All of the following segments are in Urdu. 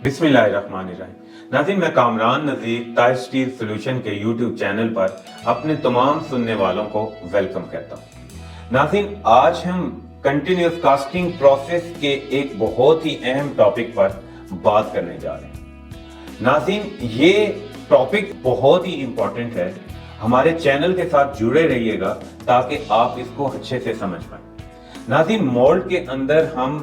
بسم اللہ الرحمن الرحیم۔ ناظرین، میں کامران نذیر تاج اسٹیل سولوشن کے یوٹیوب چینل پر اپنے تمام سننے والوں کو ویلکم کہتا ہوں۔ ناظرین، آج ہم کنٹینیوس کاسٹنگ پروسیس کے ایک بہت ہی اہم ٹاپک پر بات کرنے جا رہے ہیں۔ ناظرین، یہ ٹاپک بہت ہی امپورٹنٹ ہے، ہمارے چینل کے ساتھ جڑے رہیے گا تاکہ آپ اس کو اچھے سے سمجھ پائیں۔ ناظرین، مولڈ کے اندر ہم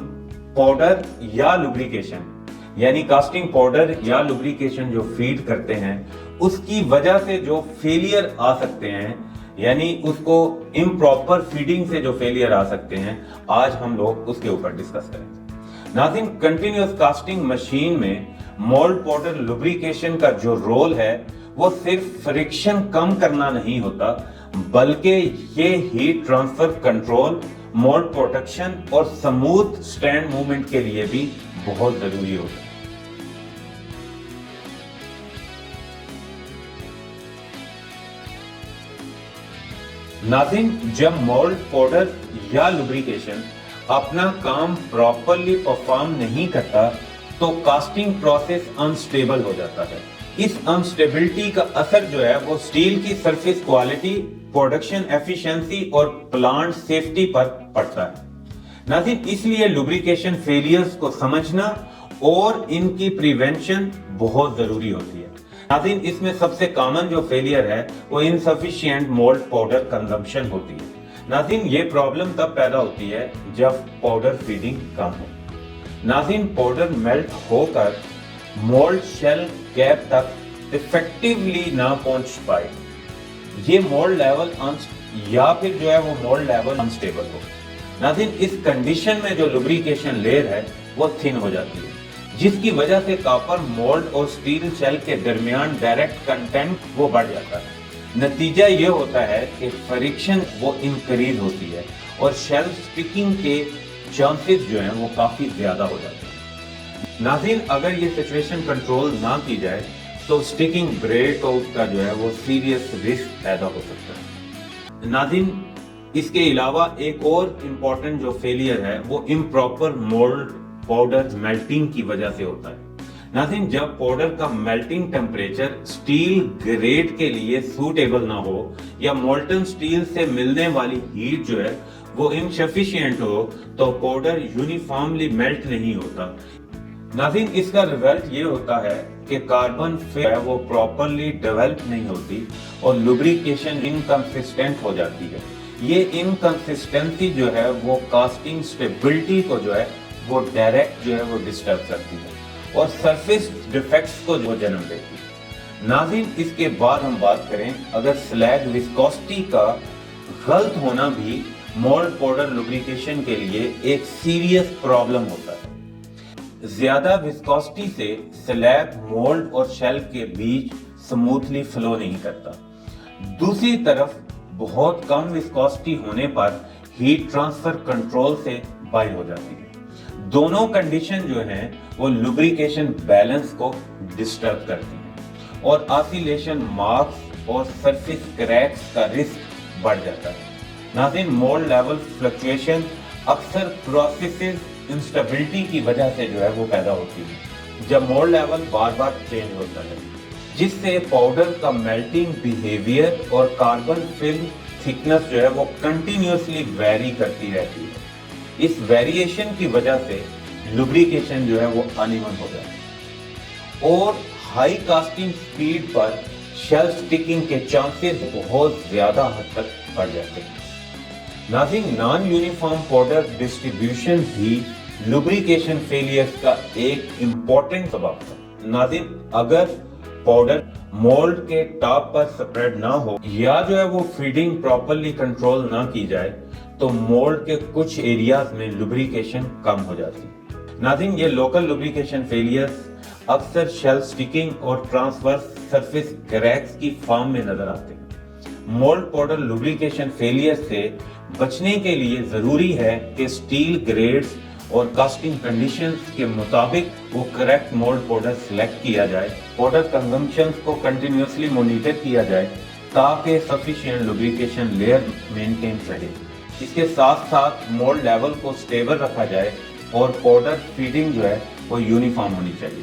پاؤڈر یا لوبریکیشن یعنی کاسٹنگ پاؤڈر یا لوبریکیشن جو فیڈ کرتے ہیں، اس کی وجہ سے جو فیلئر آ سکتے ہیں، یعنی اس کو امپراپر فیڈنگ سے جو فیلئر آ سکتے ہیں، آج ہم لوگ اس کے اوپر ڈسکس کریں گے۔ ناظرین، کنٹینیوس کاسٹنگ مشین میں مولڈ پاؤڈر لوبریکیشن کا جو رول ہے وہ صرف فرکشن کم کرنا نہیں ہوتا، بلکہ یہ heat transfer control, mould protection اور سموتھ سٹینڈ موومنٹ کے لیے بھی بہت ضروری ہوتا ہے۔ ناظرین، جب مولڈ پاؤڈر یا لوبریکیشن اپنا کام پراپرلی پرفارم نہیں کرتا تو کاسٹنگ پروسیس انسٹیبل ہو جاتا ہے۔ اس انسٹیبلٹی کا اثر جو ہے وہ سٹیل کی سرفیس کوالٹی، پروڈکشن ایفیشنسی اور پلانٹ سیفٹی پر پڑتا ہے۔ ناظرین، اس لیے لوبریکیشن فیلئرز کو سمجھنا اور ان کی پریونشن بہت ضروری ہوتی ہے۔ ناظرین، اس میں سب سے کامن جو فیلئر ہے وہ انسفیشینٹ مولڈ پاؤڈر کنزمپشن ہوتی ہے۔ ناظرین، یہ پرابلم تب پیدا ہوتی ہے جب پاؤڈر فیڈنگ کم ہو۔ ناظرین، پاؤڈر میلٹ ہو کر مولڈ شیل کیپ تک افیکٹولی نہ پہنچ پائے، یہ مولڈ لیول یا پھر جو ہے وہ مولڈ لیول انسٹیبل ہو۔ ناظرین، اس کنڈیشن میں جو لوبریکیشن لیئر ہے وہ تھن ہو جاتی ہے، جس کی وجہ سے کاپر مولڈ اور سٹیل شیل کے درمیان ڈائریکٹ کنٹینٹ وہ بڑھ جاتا ہے۔ نتیجہ یہ ہوتا ہے کہ فرکشن وہ انکریز ہوتی ہے اور شیل سٹکنگ کے چانسز جو ہیں وہ کافی زیادہ ہو جاتے ہیں۔ ناظرین، اگر یہ سچویشن کنٹرول نہ کی جائے تو سٹکنگ بریک آؤٹ کا جو ہے وہ سیریس رسک پیدا ہو سکتا ہے۔ ناظرین، اس کے علاوہ ایک اور امپورٹنٹ جو فیلئر ہے وہ امپراپر مولڈ پاؤڈر میلٹنگ کی وجہ سے ہوتا ہے۔ ناظرین، جب پاؤڈر کا میلٹنگ ٹیمپریچر سٹیل گریڈ کے لیے سوٹیبل نہ ہو یا مولٹن سٹیل سے ملنے والی ہیٹ جو ہے وہ انسفیشینٹ ہو تو پاؤڈر یونیفارملی میلٹ نہیں ہوتا۔ ناظرین، اس کا ریزلٹ یہ ہوتا ہے کہ کاربن فلم وہ پراپرلی ڈیولپ نہیں ہوتی اور لوبریکیشن انکنسسٹنٹ ہو جاتی ہے۔ یہ انکنسسٹنسی جو ہے وہ کاسٹنگ سٹیبلٹی کو جو ہے وہ ڈائریکٹ جو ہے وہ ڈسٹرب کرتی ہے اور سرفیس ڈیفیکٹس کو جو جنم دیتی ہے۔ ناظرین، اس کے بعد ہم بات کریں اگر سلیگ وسکوسٹی کا غلط ہونا بھی مولڈ پاؤڈر لوبریکیشن کے لیے ایک سیریس پرابلم ہوتا ہے۔ زیادہ وسکوسٹی سے سلیگ مولڈ اور شیل کے بیچ سموتھلی فلو نہیں کرتا۔ دوسری طرف بہت کم وسکوسٹی ہونے پر ہیٹ ٹرانسفر کنٹرول سے باہر ہو جاتی ہے۔ دونوں کنڈیشن جو ہیں وہ لوبریکیشن بیلنس کو ڈسٹرب کرتی ہیں اور آسیلیشن مارکس اور سرفیس کریکس کا رسک بڑھ جاتا ہے۔ ناظرین، مولڈ لیول فلکچویشن اکثر پروسیسز انسٹیبلٹی کی وجہ سے جو ہے وہ پیدا ہوتی ہے، جب مولڈ لیول بار بار چینج ہوتا ہے، جس سے پاؤڈر کا میلٹنگ بیہیویئر اور کاربن فلم تھکنس جو ہے وہ کنٹینیوسلی ویری کرتی رہتی ہے۔ اس ویریشن کی وجہ سے لوبریکیشن جو ہے وہ ان ایون ہو جاتا ہے اور ہائی کاسٹنگ سپیڈ پر شیل سٹکنگ کے چانسز بہت زیادہ حد تک بڑھ جاتے ہیں۔ ناظرین، نان یونیفارم پاؤڈر ڈسٹریبیوشن بھی لوبریکیشن فیلئرز کا ایک امپورٹنٹ سبب ہے۔ ناظرین، اگر پاؤڈر مولڈ کے ٹاپ پر سپریڈ نہ ہو یا جو ہے وہ فیڈنگ پراپرلی کنٹرول نہ کی جائے تو مولڈ کے کچھ ایریاز میں لوبریکیشن کم ہو جاتی ہے۔ ناظرین، یہ لوکل لوبریکیشن فیلئرز اکثر شیل سٹکنگ اور ٹرانسورس سرفیس کریکس کی فارم میں نظر آتے ہیں۔ مولڈ پاؤڈر لوبریکیشن فیلئر سے بچنے کے لیے ضروری ہے کہ سٹیل گریڈز اور کاسٹنگ کنڈیشنز کے مطابق وہ کریکٹ مولڈ پاؤڈر سلیکٹ کیا جائے، پاؤڈر کنزمپشنز کو کنٹینیوسلی مانیٹر کیا جائے تاکہ سفیشینٹ لوبریکیشن لیئر مینٹین رہے۔ اس کے ساتھ ساتھ مولڈ لیول کو سٹیبل رکھا جائے اور پاؤڈر فیڈنگ جو ہے وہ یونیفارم ہونی چاہیے۔